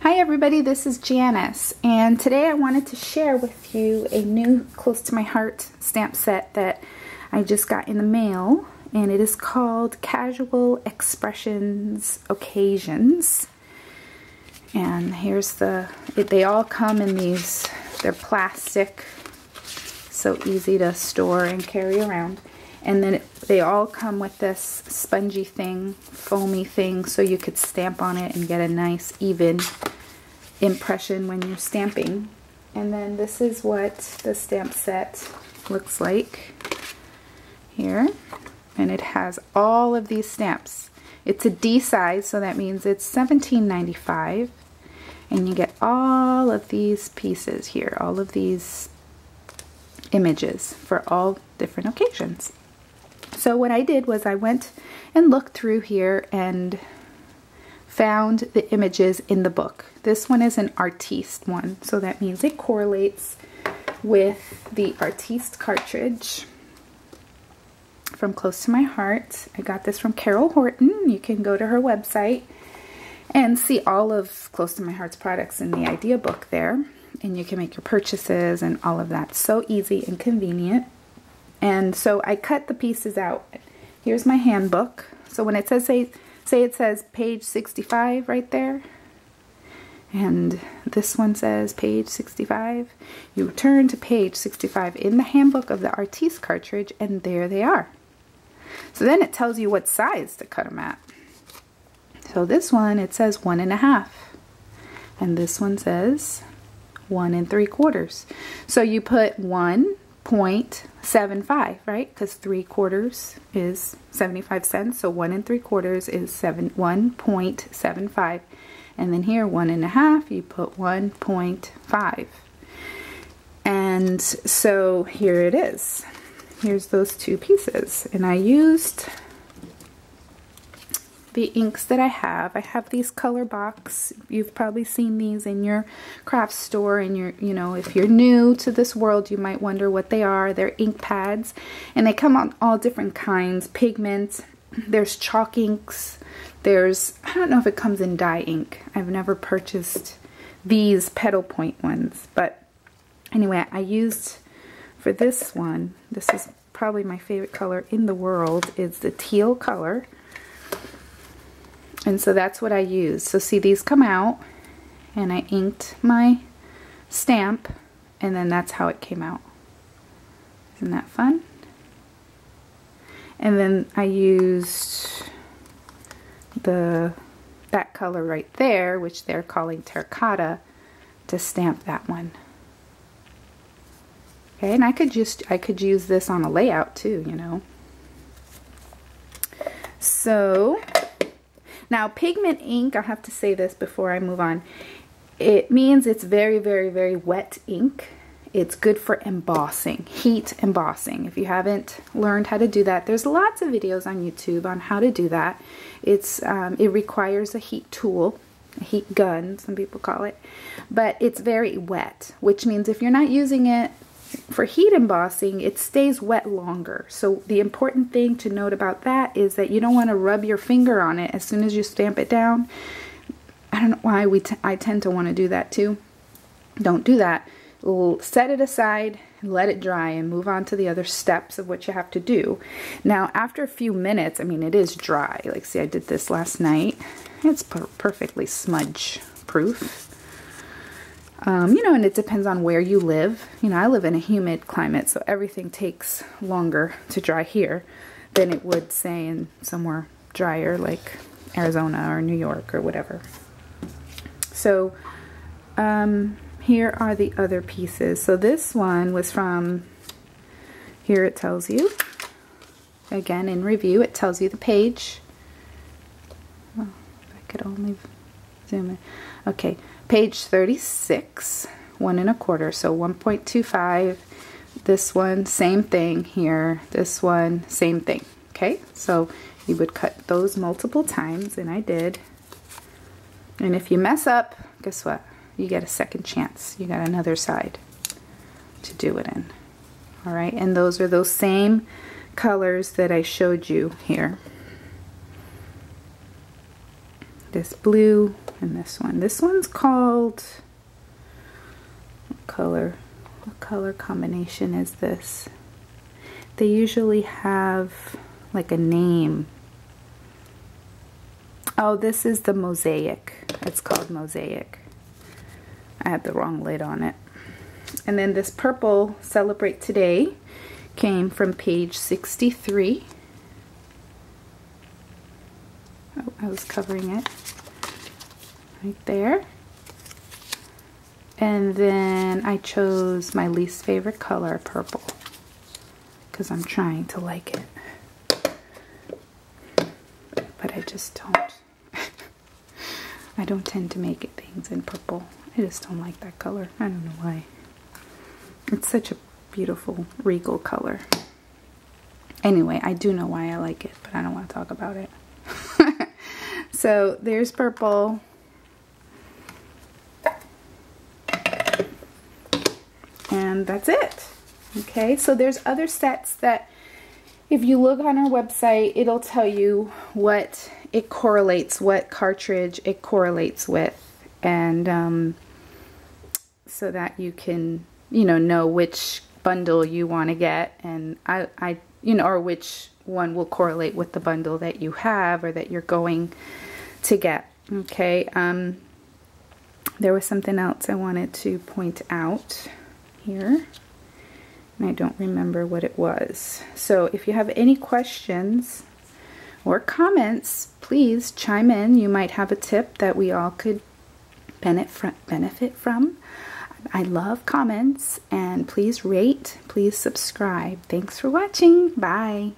Hi everybody, this is Janice, and today I wanted to share with you a new close to my heart stamp set that I just got in the mail, and it is called Casual Expressions Occasions. And here's they all come in these, they're plastic, so easy to store and carry around. And then they all come with this spongy thing, foamy thing, so you could stamp on it and get a nice even impression when you're stamping. And then this is what the stamp set looks like here. And it has all of these stamps. It's a D size, so that means it's $17.95. And you get all of these pieces here, all of these images for all different occasions. So what I did was I went and looked through here and found the images in the book. This one is an Artiste one, so that means it correlates with the Artiste cartridge from Close to My Heart. I got this from Carol Horton. You can go to her website and see all of Close to My Heart's products in the idea book there, and you can make your purchases and all of that. So easy and convenient. And so I cut the pieces out. Here's my handbook. So when it says, say it says page 65 right there, and this one says page 65, you turn to page 65 in the handbook of the Artiste cartridge, and there they are. So then it tells you what size to cut them at. So this one, it says 1.5, and this one says 1 3/4. So you put 1.75, right? Because 3/4 is 75 cents, so 1 3/4 is 1.75, and then here 1.5, you put 1.5, and so here it is. Here's those two pieces, and I used the inks that I have. I have these color box. You've probably seen these in your craft store, and you know, if you're new to this world, you might wonder what they are. They're ink pads, and they come on all different kinds, pigments. There's chalk inks. There's, I don't know if it comes in dye ink. I've never purchased these pedal point ones, but anyway, I used for this one, this is probably my favorite color in the world, is the teal color. And so that's what I use. So see, these come out, and I inked my stamp, and then that's how it came out. Isn't that fun? And then I used that color right there, which they're calling terracotta, to stamp that one. Okay, and I could use this on a layout too, you know. So now, pigment ink, I'll have to say this before I move on. It means it's very, very, very wet ink. It's good for embossing, heat embossing. If you haven't learned how to do that, there's lots of videos on YouTube on how to do that. It requires a heat tool, a heat gun, some people call it. But it's very wet, which means if you're not using it for heat embossing, it stays wet longer. So the important thing to note about that is that you don't want to rub your finger on it as soon as you stamp it down. I don't know why I tend to want to do that too. Don't do that. Set it aside, let it dry, and move on to the other steps of what you have to do. Now, after a few minutes, I mean, it is dry. Like, see, I did this last night. It's perfectly smudge proof. You know, and it depends on where you live. You know, I live in a humid climate, so everything takes longer to dry here than it would, say, in somewhere drier like Arizona or New York or whatever. So, here are the other pieces. So this one was from, here it tells you, again in review, it tells you the page. Oh, if I could only zoom in. Okay. Page 36, 1 1/4, so 1.25. This one, same thing here. This one, same thing. Okay, so you would cut those multiple times, and I did. And if you mess up, guess what? You get a second chance. You got another side to do it in. All right, and those are those same colors that I showed you here. This blue and this one. This one's called, what color combination is this? They usually have like a name. Oh, this is the Mosaic. It's called Mosaic. I had the wrong lid on it. And then this purple Celebrate Today came from page 63. Oh, I was covering it right there. And then I chose my least favorite color, purple, because I'm trying to like it. But I just don't. I don't tend to make it things in purple. I just don't like that color. I don't know why. It's such a beautiful regal color. Anyway, I do know why I like it, but I don't want to talk about it. So there's purple. And that's it. Okay, so there's other sets that if you look on our website, it'll tell you what it correlates, what cartridge it correlates with, and so that you can, you know which bundle you want to get, and I or which one will correlate with the bundle that you have or that you're going to get. Okay, there was something else I wanted to point out here, and I don't remember what it was. So if you have any questions or comments, please chime in. You might have a tip that we all could benefit from. I love comments, and please rate, please subscribe. Thanks for watching. Bye.